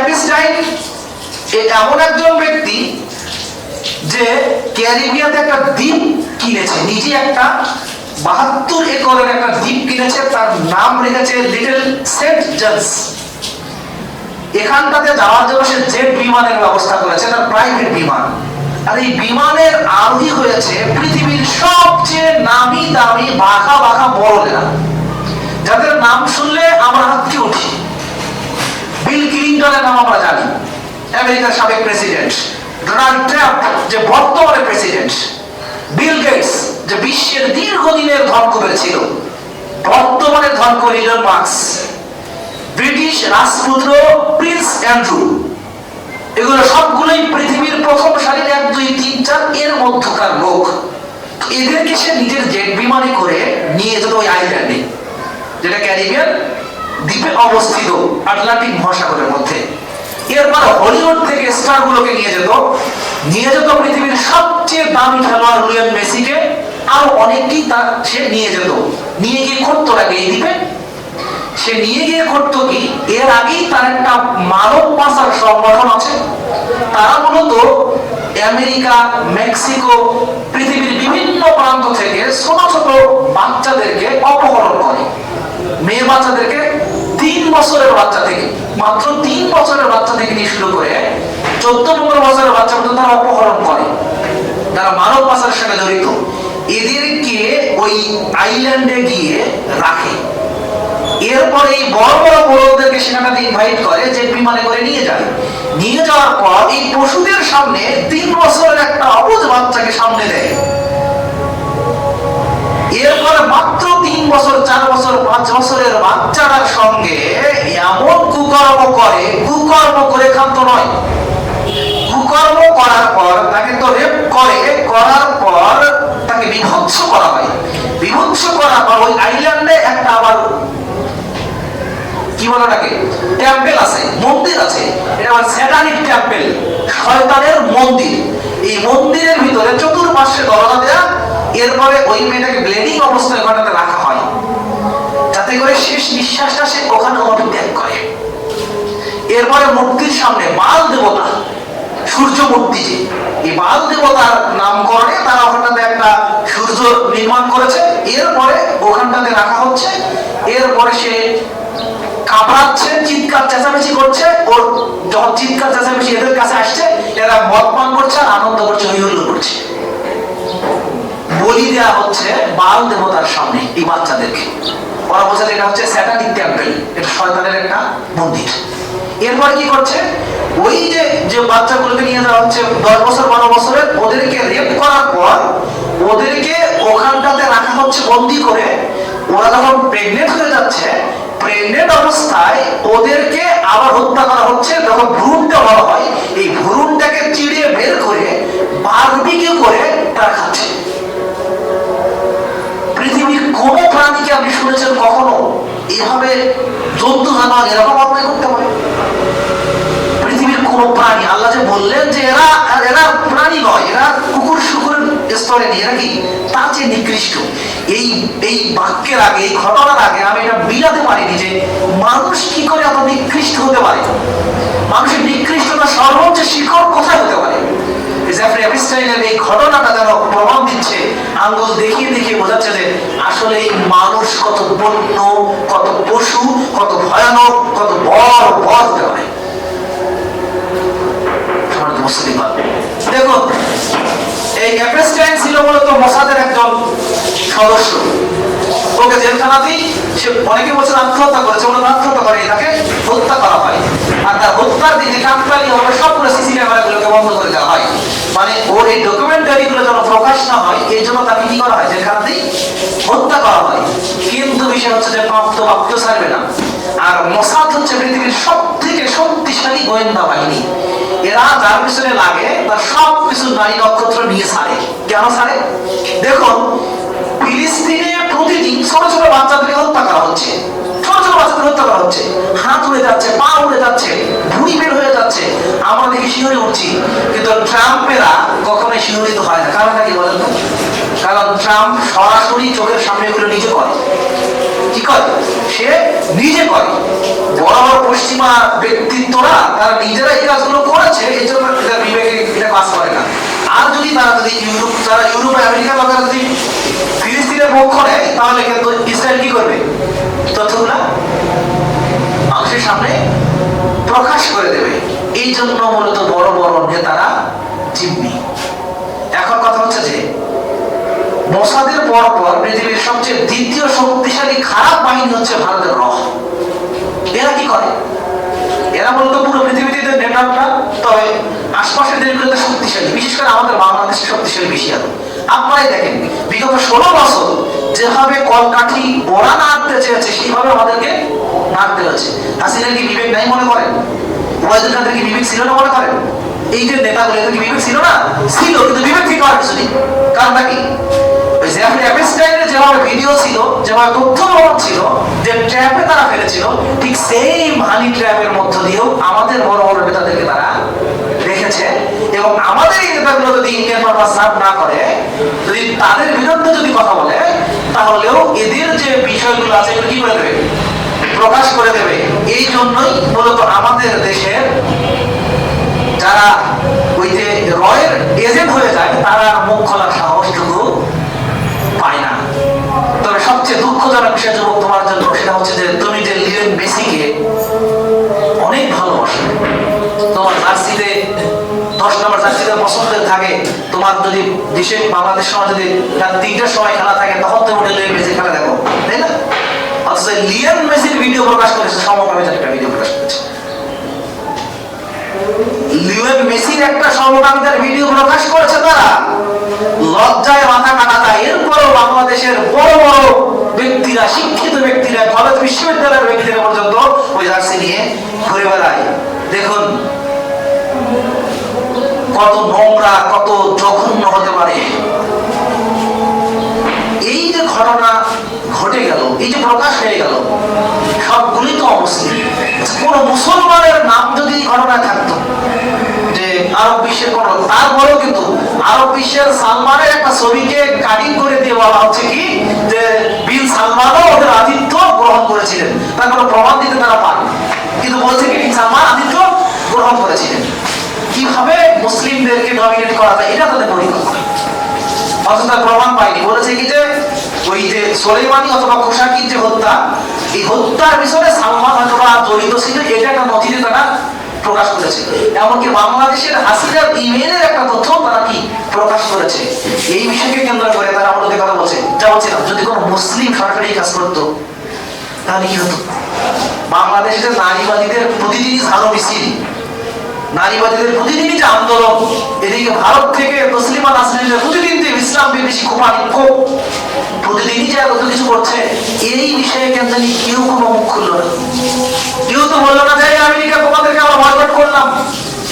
এপিস্টাইন এমন একজন ব্যক্তি যে ক্যারিবিয়াতে একটা দ্বীপ কিনেছে, নিজে একটা 72 একরের একটা দ্বীপ কিনেছে, তার নাম রেখেছে লিটল সেন্ট জনস। এখানটাতে যাওয়ার জন্য সে জেট বিমানের ব্যবস্থা করেছে, তার প্রাইভেট বিমান। আর এই বিমানের আরোহী হয়েছে পৃথিবীর সবচেয়ে নামি দামি বাঘা বাঘা বড়লেরা, যাদের নাম শুনলে আমরা হাতকে উঠি। বিল ক্লিনটনের নাম আমরা জানি, আমেরিকার সাবেক প্রেসিডেন্ট; ডোনাল্ড ট্রাম্প যে বর্তমানে প্রেসিডেন্ট; বিল গেটস যে বিশ্বের দীর্ঘদিনের ধনকুবের ছিল, বর্তমানে ধনকুবের ইলন মাস্ক; ব্রিটিশ রাজপুত্র প্রিন্স অ্যান্ড্রু। এগুলো সবগুলোই পৃথিবীর প্রথম সারির 1, 2, 3, 4 এর মধ্যকার লোক। এদেরকে সে নিজের জেট বিমানে করে নিয়ে যেত ওই আইল্যান্ডে, যেটা ক্যারিবিয়ান দ্বীপে অবস্থিত আটলান্টিক মহাসাগরের মধ্যে। এরপর হলিউড থেকে স্টার গুলোকে নিয়ে যেত পৃথিবীর সবচেয়ে দামি খেলোয়াড় লিওনেল মেসিকে, আর অনেকেই সে নিয়ে যেত। নিয়ে গিয়ে করতো লাগে এই দ্বীপে, সে নিয়ে গিয়ে করতো কি, এর আগেই তার একটা মানব পাচার সংগঠন আছে। তারা মূলত আমেরিকা, মেক্সিকো, পৃথিবীর বিভিন্ন প্রান্ত থেকে ছোট ছোট বাচ্চাদেরকে অপহরণ করে। মেয়ে বাচ্চাদেরকে 3 বছরের বাচ্চা থেকে, মাত্র 3 বছরের বাচ্চা থেকে নিয়ে শুরু করে 14-15 বছরের বাচ্চা পর্যন্ত তারা অপহরণ করে, তারা মানব পাচারের সাথে জড়িত। এদেরকে ওই আইল্যান্ডে গিয়ে রাখে। এরপর এই বড় বড় বড়দেরকে সেখানে ইনভাইট করে, যে বিমানে করে নিয়ে যায়। নিয়ে যাওয়ার পর এই পশুদের সামনে 3 বছরের একটা অবুঝ বাচ্চাকে সামনে দেয়। এরপরে মাত্র 3 বছর, 4 বছর, 5 বছরের বাচ্চাটার সঙ্গে এমন কুকর্ম করে ক্ষান্ত নয়, কুকর্ম করার পর তাকে তো রেপ করার পর তাকে বিভৎস করা হয়। বিভৎস করার পর ওই আইল্যান্ডে একটা আবার কি বলে ওটাকে, টেম্পল আছে, মন্দির আছে। এটা আবার স্যাটানিক টেম্পল, শয়তানের মন্দির। এই মন্দিরের ভিতরে চতুর্পাশে দরজা দেয়া। এরপরে ওই মেয়েটাকে ব্লিডিং অবস্থায় ওখানে রাখা হয়, যাতে করে শেষ নিঃশ্বাসটা সে ওখানে ত্যাগ করে। এরপরে মূর্তির সামনে বাল দেবতা, সূর্য মূর্তি, যে এই বাল দেবতার নামকরণে তারা ওখানটাতে একটা সূর্য নির্মাণ করেছে। এরপরে ওখানটাতে রাখা হচ্ছে। এরপরে সে কাঁপড়াচ্ছে, চিৎকার চেঁচামেচি করছে। ওর যখন চিৎকার চেঁচামেচি এদের কাছে আসছে, এরা মদ পান করছে আর আনন্দ করছে, হইহুল্লোড় করছে। বলি দেওয়া হচ্ছে বাল দেবতার সামনে এই বাচ্চাদেরকে। ওরা বলছে এটা হচ্ছে স্যাটানিক টেম্পল, এটা শয়তানের একটা মন্দির। এরপর কি করছে, ওই যে বাচ্চাগুলোকে নিয়ে যাওয়া হচ্ছে 10 বছর 12 বছরের, ওদেরকে রেপ করার পর ওদেরকে ওখানটাতে রাখা হচ্ছে বন্দি করে। ওরা যখন প্রেগনেন্ট হয়ে যাচ্ছে, প্রেগনেন্ট অবস্থায় ওদেরকে আবার হত্যা করা হচ্ছে। যখন ভ্রূণটা বড় হয়, এই ভ্রূণটাকে চিড়িয়ে বের করে বারবিকিউ করে তারা খাচ্ছে। পৃথিবীর কোন প্রাণীকে আপনি শুনেছেন কখনো এভাবে জন্তু জানোয়ার এরকম অন্যায় করতে পারে? পৃথিবীর কোন প্রাণী, আল্লাহ যে বললেন যে এরা প্রাণী নয়, এরা কুকুর শুকুরের স্তরে নিয়ে, এরা কি তার চেয়ে নিকৃষ্ট। এই বাক্যের আগে, এই ঘটনার আগে আমি এটা বিলাতে পারিনি যে মানুষ কি করে এত নিকৃষ্ট হতে পারে। মানুষের নিকৃষ্টতা সর্বোচ্চ শিখর কোথায় হতে পারে? জেফরি এপস্টাইনের এই ঘটনাটা যেন প্রমাণ দিচ্ছে, আঙ্গুল দেখিয়ে দেখিয়ে বোঝাচ্ছে যে আসলে এই মানুষ কত বন্য, কত পশু, কত ভয়ানক, কত বড় হতে পারে। দেখুন, এই এপস্টাইন ছিল মূলত মোসাদের একজন সদস্য। ওকে জেলখানাতেই, সে অনেকে বলছে আত্মহত্যা করেছে, ওরা আত্মহত্যা করে, তাকে হত্যা করা হয়। আর তার হত্যার দিনে কাকতালীয় ভাবে সবগুলো সিসি ক্যামেরাগুলোকে বন্ধ করে দেওয়া হয়। মানে ওর এই ডকুমেন্টারি গুলো যেন প্রকাশ না হয়, এই জন্য তাকে কি করা হয়, জেলখানাতেই হত্যা করা হয়। কিন্তু বিষয় হচ্ছে যে পাপ তো ছাড়বে না। আর মোসাদ হচ্ছে পৃথিবীর সব থেকে শক্তিশালী গোয়েন্দা বাহিনী। এরা যার পিছনে লাগে তার সব কিছু নারী নক্ষত্র নিয়ে ছাড়ে। কেন ছাড়ে? দেখুন, ফিলিস্তিনে প্রতিদিন ছোট ছোট বাচ্চাদেরকে হত্যা করা হচ্ছে, ছোট ছোট বাচ্চাদের হত্যা করা হচ্ছে। হাত উড়ে যাচ্ছে, পা উড়ে যাচ্ছে, ভুঁড়ি বের হয়ে যাচ্ছে। আমরা দেখি শিহরে উঠছি, কিন্তু ট্রাম্পেরা কখনোই শিহরিত হয় না। কারণটা কি বলেন তো? কারণ ট্রাম্প সরাসরি চোখের সামনে এগুলো নিজে করে। কি করে? সে নিজে করে। বড় বড় পশ্চিমা জানা ব্যক্তিত্বরা তারা নিজেরা এই কাজগুলো করেছে, এই জন্য এটা বিবেকে এটা কাজ করে না। আর যদি ইউরোপ আমেরিকা লোকেরা যদি ফিলিস্তিনের পক্ষ নেয়, তাহলে কিন্তু ইসরায়েল কি করবে? তথ্যগুলা মানুষের সামনে প্রকাশ করে দেবে। এই জন্য মূলত বড় বড় নেতারা জিম্মি। এখন কথা হচ্ছে যে মোসাদের পর পর পৃথিবীর সবচেয়ে দ্বিতীয় শক্তিশালী খারাপ বাহিনী হচ্ছে ভারতের র। এরা কি করে? এরা মূলত পুরো পৃথিবীতে নেটওয়ার্কটা, তবে আশপাশের দেশগুলোতে শক্তিশালী, বিশেষ করে আমাদের বাংলাদেশে শক্তিশালী বেশি আছে। আপনারাই দেখেন বিগত 16 বছর যেভাবে কলকাঠি বোরা নাড়তে চেয়েছে, সেইভাবে আমাদেরকে নাড়তে হয়েছে। হাসিনার কি বিবেক নাই মনে করেন? ওয়াইদুল কাদের কি বিবেক ছিল না মনে করেন? এই যে নেতাগুলো, এদের কি বিবেক ছিল না? ছিল, কিন্তু বিবেক থেকে আর কিছু নেই। কারণটা কি? যেভাবে ভিডিও ছিল, যেভাবে তথ্য প্রমাণ ছিল, যে ট্র্যাপে তারা ফেলেছিল, ঠিক সেম হানি ট্র্যাপের মধ্য দিয়েও আমাদের বড় বড় নেতাদেরকে তারা রেখেছে। এবং আমাদের এই নেতাগুলো যদি ইন্ডিয়ান পারপাস সার্ভ না করে, যদি তাদের বিরুদ্ধে যদি কথা বলে, তাহলেও এদের যে বিষয়গুলো আছে এগুলো কি করে দেবে? প্রকাশ করে দেবে। এই জন্যই মূলত আমাদের দেশের যারা ওই যে রয়ের এজেন্ট হয়ে যায়, তারা মুখ খোলার সাহসটুকু পায় না। তবে সবচেয়ে দুঃখজনক বিষয় যুবক তোমার জন্য, সেটা হচ্ছে যে তুমি যে লিওনেল মেসিকে অনেক ভালোবাসো, তোমার জার্সিতে 10 নম্বর জার্সিতে পছন্দের থাকে, তোমার যদি দেশে বাংলাদেশ সময় যদি রাত 3টার সময় খেলা থাকে, তখন তুমি লিওনেল মেসি খেলা দেখো, তাই না? অথচ লিওনেল মেসির ভিডিও প্রকাশ করেছে, সমকামী একটা ভিডিও প্রকাশ করেছে। লিওনেল মেসির একটা সমকামিতার ভিডিও প্রকাশ করেছে তারা, লজ্জায় মাথা কাটা যায়। এরপরও বাংলাদেশের বড় বড় ব্যক্তিরা, শিক্ষিত ব্যক্তিরা, কলেজ বিশ্ববিদ্যালয়ের ব্যক্তিরা পর্যন্ত ওই জার্সি নিয়ে ঘুরে বেড়ায়। দেখুন কত নোংরা, কত জঘন্য হতে পারে। এই যে ঘটনা ঘটে গেল, এই যে প্রকাশ হয়ে গেল, সবগুলি তো অমুসলিম। কোন মুসলমানের নাম যদি ঘটনায় থাকতো, যে আরব বিশ্বের কোন, তারপরেও কিন্তু আরব বিশ্বের সালমানের একটা ছবিকে কাটিং করে দিয়ে বলা হচ্ছে কি যে বিন সালমানও ওদের আতিথ্য গ্রহণ করেছিলেন। তার কোনো প্রমাণ দিতে তারা পারে, কিন্তু বলছে কি বিন সালমান আতিথ্য গ্রহণ করেছিলেন। কিভাবে মুসলিমদেরকে ডমিনেট করা যায়, এটা তাদের পরিকল্পনা। অথচ তার প্রমাণ পায়নি। বলেছে কি যে ওই যে সোলেমানি অথবা খোশাকির যে হত্যা, এই হত্যার পিছনে সালমান অথবা জড়িত ছিল, এটা একটা নথিতে তারা প্রকাশ করেছে। এমনকি বাংলাদেশের হাসিনার ইমেইলের একটা তথ্য তারা কি প্রকাশ করেছে। এই বিষয়কে কেন্দ্র করে তারা আমাদের কথা বলছে। যা বলছিলাম, যদি কোনো মুসলিম সরকারি কাজ করতো, তাহলে কি হতো? বাংলাদেশের নারীবাদীদের প্রতিদিনই ঝাড়ু মিছিল, নারীবাদীদের প্রতিদিনই যে আন্দোলন, এদিকে ভারত থেকে তসলিমা নাসরিনের প্রতিদিন যে ইসলাম বিদ্বেষী ক্ষোভ, প্রতিদিনই যে এত কিছু করছে, এই বিষয়ে কেন্দ্র নিয়ে কেউ কোনো মুখ খুললো না। কেউ তো বললো না যে আমেরিকা তোমাদেরকে আমরা বয়কট করলাম,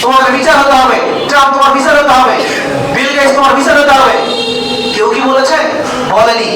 তোমাদের বিচার হতে হবে, ট্রাম্প তোমার বিচার হতে হবে, বিল গেটস তোমার বিচার হতে হবে। কেউ কি বলেছে? বলেনি।